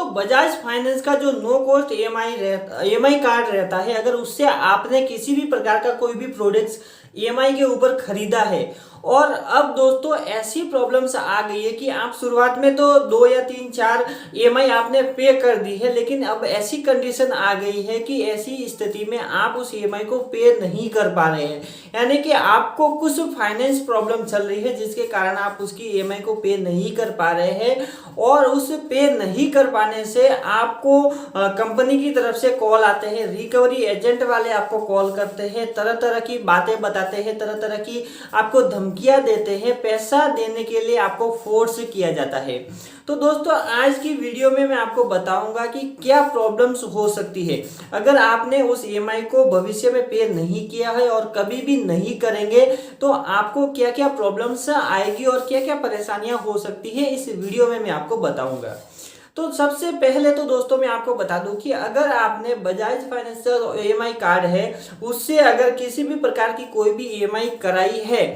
दोस्तों बजाज फाइनेंस का जो नो कॉस्ट ईएमआई कार्ड रहता है, अगर उससे आपने किसी भी प्रकार का कोई भी प्रोडक्ट्स ईएमआई के ऊपर खरीदा है और अब दोस्तों ऐसी प्रॉब्लम्स आ गई है कि आप शुरुआत में तो 2 या 3 4 ईएमआई आपने पे कर दी है, लेकिन अब ऐसी कंडीशन आ गई है कि ऐसी स्थिति में आप उस ईएमआई को पे नहीं कर पा रहे हैं, यानी कि आपको कुछ फाइनेंस प्रॉब्लम चल रही है जिसके कारण आप उसकी ईएमआई को पे नहीं कर पा रहे हैं। और उस पे नहीं कर पाने से आपको कंपनी की तरफ से कॉल आते हैं, रिकवरी एजेंट वाले आपको कॉल करते हैं, तरह तरह की बातें बताते हैं, तरह तरह की आपको धमकियां देते हैं, पैसा देने के लिए आपको फोर्स किया जाता है। तो दोस्तों आज की वीडियो में मैं आपको बताऊंगा कि क्या प्रॉब्लम्स हो सकती है अगर आपने उस ईएमआई को भविष्य में पे नहीं किया है और कभी भी नहीं करेंगे, तो आपको क्या क्या प्रॉब्लम्स आएगी और क्या क्या परेशानियां हो सकती है, इस वीडियो में मैं आपको बताऊंगा। तो सबसे पहले तो दोस्तों मैं आपको बता दूं कि अगर आपने बजाज फाइनेंस ईएमआई कार्ड है उससे अगर किसी भी प्रकार की कोई भी ईएमआई कराई है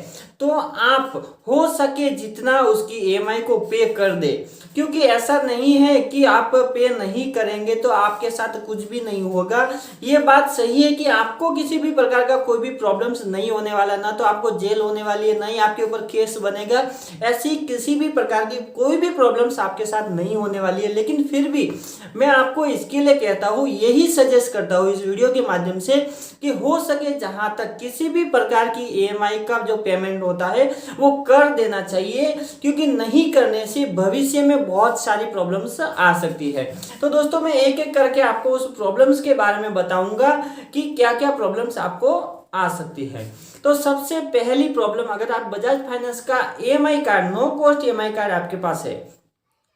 तो आप हो सके जितना उसकी ईएमआई को पे कर दे, क्योंकि ऐसा नहीं है कि आप पे नहीं करेंगे तो आपके साथ कुछ भी नहीं होगा। ये बात सही है कि आपको किसी भी प्रकार का कोई भी प्रॉब्लम्स नहीं होने वाला, ना तो आपको जेल होने वाली है, ना ही आपके ऊपर केस बनेगा, ऐसी किसी भी प्रकार की कोई भी प्रॉब्लम्स आपके साथ नहीं होने वाली है। लेकिन फिर भी मैं आपको इसके लिए कहता हूँ, यही सजेस्ट करता हूँ इस वीडियो के माध्यम से कि हो सके जहां तक किसी भी प्रकार की ईएमआई का जो पेमेंट होता है वो कर देना चाहिए, क्योंकि नहीं करने से भविष्य में बहुत सारी प्रॉब्लम्स आ सकती है। तो दोस्तों मैं एक एक करके आपको उस प्रॉब्लम्स के बारे में बताऊंगा कि क्या क्या प्रॉब्लम्स आपको आ सकती है। तो सबसे पहली प्रॉब्लम, अगर आप बजाज फाइनेंस का EMI card, no cost EMI card आपके पास है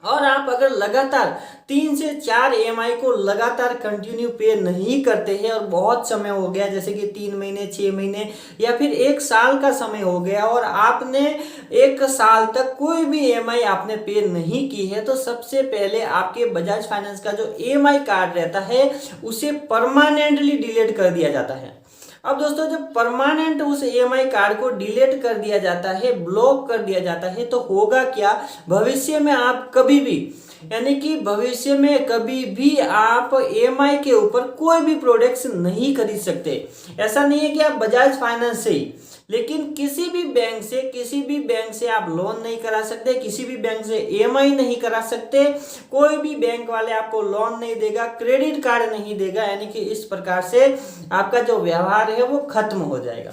और आप अगर लगातार 3 से 4 ईएमआई को लगातार कंटिन्यू पे नहीं करते हैं और बहुत समय हो गया, जैसे कि 3 महीने, 6 महीने या फिर 1 साल का समय हो गया और आपने 1 साल तक कोई भी ईएमआई आपने पे नहीं की है, तो सबसे पहले आपके बजाज फाइनेंस का जो ईएमआई कार्ड रहता है उसे परमानेंटली डिलीट कर दिया जाता है। अब दोस्तों जब परमानेंट उस ईएमआई कार्ड को डिलीट कर दिया जाता है, ब्लॉक कर दिया जाता है, तो होगा क्या, भविष्य में आप कभी भी, यानी कि भविष्य में कभी भी आप ईएमआई के ऊपर कोई भी प्रोडक्ट्स नहीं खरीद सकते। ऐसा नहीं है कि आप बजाज फाइनेंस से ही, लेकिन किसी भी बैंक से आप लोन नहीं करा सकते, किसी भी बैंक से ईएमआई नहीं करा सकते, कोई भी बैंक वाले आपको लोन नहीं देगा, क्रेडिट कार्ड नहीं देगा, यानी कि इस प्रकार से आपका जो व्यवहार है वो खत्म हो जाएगा।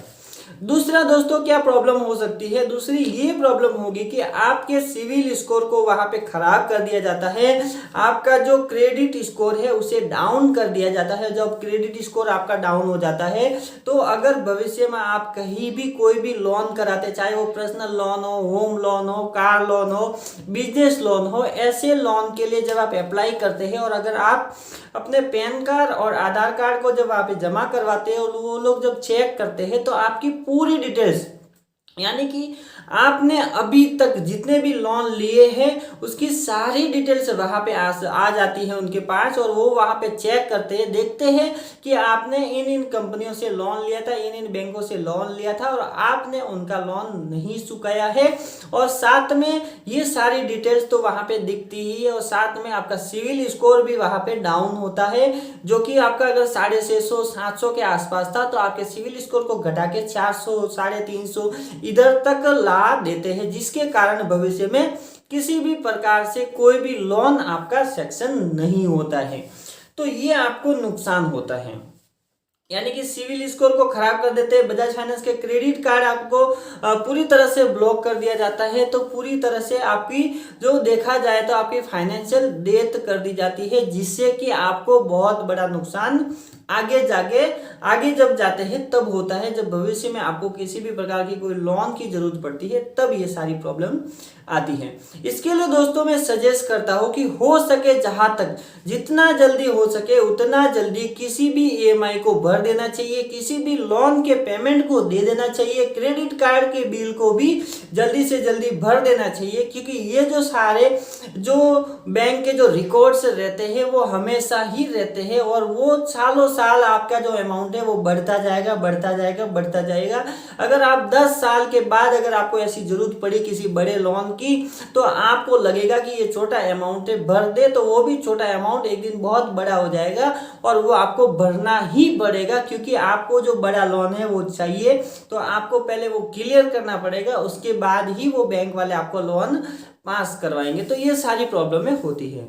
दूसरा दोस्तों क्या प्रॉब्लम हो सकती है, दूसरी ये प्रॉब्लम होगी कि आपके सिविल स्कोर को वहां पे खराब कर दिया जाता है, आपका जो क्रेडिट स्कोर है उसे डाउन कर दिया जाता है। जब क्रेडिट स्कोर आपका डाउन हो जाता है तो अगर भविष्य में आप कहीं भी कोई भी लोन कराते, चाहे वो पर्सनल लोन हो, होम लोन हो, कार लोन हो, बिजनेस लोन हो, ऐसे लोन के लिए जब आप अप्लाई करते हैं और अगर आप अपने पैन कार्ड और आधार कार्ड को जब वहाँ पे जमा करवाते हैं और वो लोग जब चेक करते हैं तो आपकी पूरी डिटेल्स, यानी कि आपने अभी तक जितने भी लोन लिए हैं उसकी सारी डिटेल्स वहां पे आ जाती है उनके पास, और वो वहां पे चेक करते हैं, देखते हैं कि आपने इन कंपनियों से लोन लिया था, इन बैंकों से लोन लिया था और आपने उनका लोन नहीं चुकाया है, और साथ में ये सारी डिटेल्स तो वहां पे दिखती ही है, और साथ में आपका सिविल स्कोर भी वहां पे डाउन होता है, जो कि आपका अगर 650 700 के आसपास था तो आपके सिविल स्कोर को घटा के 400 350 इधर तक ला देते हैं, जिसके कारण भविष्य में किसी भी प्रकार से कोई भी लोन आपका सेक्शन नहीं होता है। तो ये आपको नुकसान होता है, यानी कि सिविल स्कोर को खराब कर देते हैं। बजाज फाइनेंस के क्रेडिट कार्ड आपको पूरी तरह से ब्लॉक कर दिया जाता है, तो पूरी तरह से आपकी जो देखा जाए तो आपकी फाइनेंशियल डेथ कर दी जाती है, जिससे कि आपको बहुत बड़ा नुकसान आगे जब जाते हैं तब होता है, जब भविष्य में आपको किसी भी प्रकार की कोई लोन की जरूरत पड़ती है तब ये सारी प्रॉब्लम आती है। इसके लिए दोस्तों मैं सजेस्ट करता हूं कि हो सके जहां तक जितना जल्दी हो सके उतना जल्दी किसी भी ईएमआई को भर भर देना चाहिए, किसी भी लोन के पेमेंट को दे देना चाहिए, क्रेडिट कार्ड के बिल को भी जल्दी से जल्दी भर देना चाहिए, क्योंकि ये जो सारे जो बैंक के जो रिकॉर्ड्स रहते हैं वो हमेशा ही रहते हैं और वो सालों साल आपका जो अमाउंट है वो बढ़ता जाएगा बढ़ता जाएगा बढ़ता जाएगा। अगर आप 10 साल के बाद अगर आपको ऐसी जरूरत पड़ी किसी बड़े लोन की, तो आपको लगेगा कि ये छोटा अमाउंट है, भर दे, तो वो भी छोटा अमाउंट एक दिन बहुत बड़ा हो जाएगा और वो आपको भरना ही पड़ेगा, क्योंकि आपको जो बड़ा लोन है वो चाहिए तो आपको पहले वो क्लियर करना पड़ेगा, उसके बाद ही वो बैंक वाले आपको लोन पास करवाएंगे। तो ये सारी प्रॉब्लमें होती है।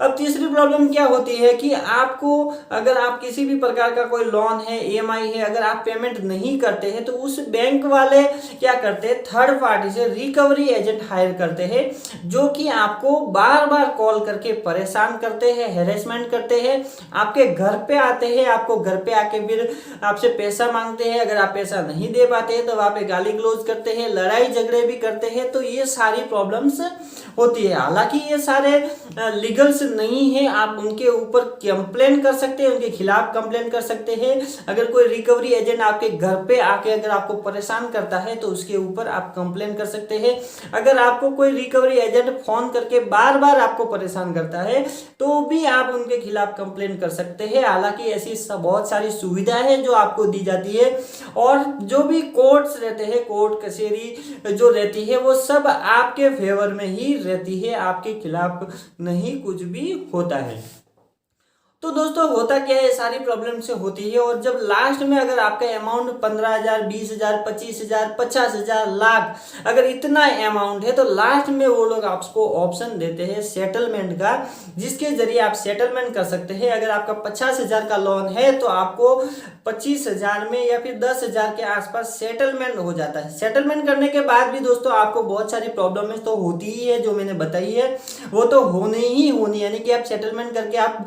अब तीसरी प्रॉब्लम क्या होती है कि आपको अगर आप किसी भी प्रकार का कोई लोन है, ईएमआई है, अगर आप पेमेंट नहीं करते हैं तो उस बैंक वाले क्या करते हैं, थर्ड पार्टी से रिकवरी एजेंट हायर करते हैं, जो कि आपको बार बार कॉल करके परेशान करते हैं, हेरेसमेंट करते हैं, आपके घर पे आते हैं, आपको घर पे आके फिर आपसे पैसा मांगते हैं, अगर आप पैसा नहीं दे पाते हैं तो वहाँ पे गाली गलौज करते हैं, लड़ाई झगड़े भी करते हैं। तो ये सारी प्रॉब्लम्स होती है। हालांकि ये सारे लीगल्स नहीं है, आप उनके ऊपर कंप्लेन कर सकते हैं, उनके खिलाफ कंप्लेन कर सकते हैं। अगर कोई रिकवरी एजेंट आपके घर पे आके अगर आपको परेशान करता है तो उसके ऊपर आप कंप्लेन कर सकते हैं। अगर आपको कोई रिकवरी एजेंट फोन करके बार बार आपको परेशान करता है तो भी आप उनके खिलाफ कंप्लेन कर सकते हैं। हालांकि ऐसी बहुत सारी सुविधा है जो आपको दी जाती है और जो भी कोर्ट्स रहते हैं, कोर्ट कचहरी जो रहती है वो सब आपके फेवर में ही रहती है, आपके खिलाफ नहीं कुछ भी होता है। तो दोस्तों होता क्या है, सारी प्रॉब्लम से होती है और जब लास्ट में अगर आपका अमाउंट 15,000, 20,000, 25,000, 50,000, लाख अगर इतना अमाउंट है तो लास्ट में वो लोग आपको ऑप्शन देते हैं सेटलमेंट का, जिसके जरिए आप सेटलमेंट कर सकते हैं। अगर आपका 50,000 का लोन है तो आपको 25,000 में या फिर 10,000 के आसपास सेटलमेंट हो जाता है। सेटलमेंट करने के बाद भी दोस्तों आपको बहुत सारी प्रॉब्लम तो होती ही है, जो मैंने बताई है वो तो होनी ही होनी, यानी कि आप सेटलमेंट करके आप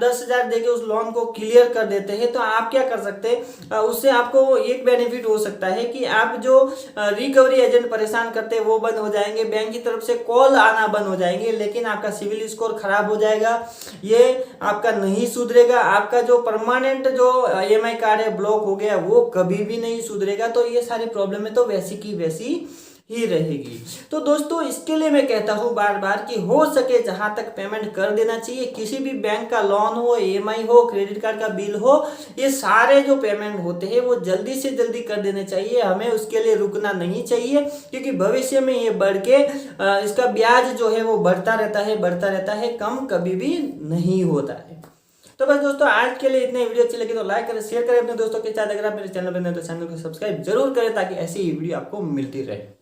10,000 देके उस लोन को क्लियर कर देते हैं। तो आप क्या कर सकते हैं, उससे आपको एक बेनिफिट हो सकता है कि आप जो रिकवरी एजेंट परेशान करते हैं वो बंद हो जाएंगे, बैंक की तरफ से कॉल आना बंद हो जाएंगे, लेकिन आपका सिविल स्कोर खराब हो जाएगा, ये आपका नहीं सुधरेगा, आपका जो परमानेंट जो ईएमआई कार्ड है ब्लॉक हो गया वो कभी भी नहीं सुधरेगा। तो ये सारी प्रॉब्लम है तो वैसी की वैसी ही रहेगी। तो दोस्तों इसके लिए मैं कहता हूं बार बार कि हो सके जहां तक पेमेंट कर देना चाहिए, किसी भी बैंक का लोन हो, ईएमआई हो, क्रेडिट कार्ड का बिल हो, ये सारे जो पेमेंट होते हैं वो जल्दी से जल्दी कर देने चाहिए। हमें उसके लिए रुकना नहीं चाहिए, क्योंकि भविष्य में ये बढ़ के इसका ब्याज जो है वो बढ़ता रहता है, कम कभी भी नहीं होता है। तो बस दोस्तों आज के लिए इतने, वीडियो अच्छी लगी तो लाइक करें, शेयर करें अपने दोस्तों के साथ। अगर आप मेरे चैनल पर नए तो चैनल को सब्सक्राइब जरूर करें ताकि ऐसी वीडियो आपको मिलती रहे।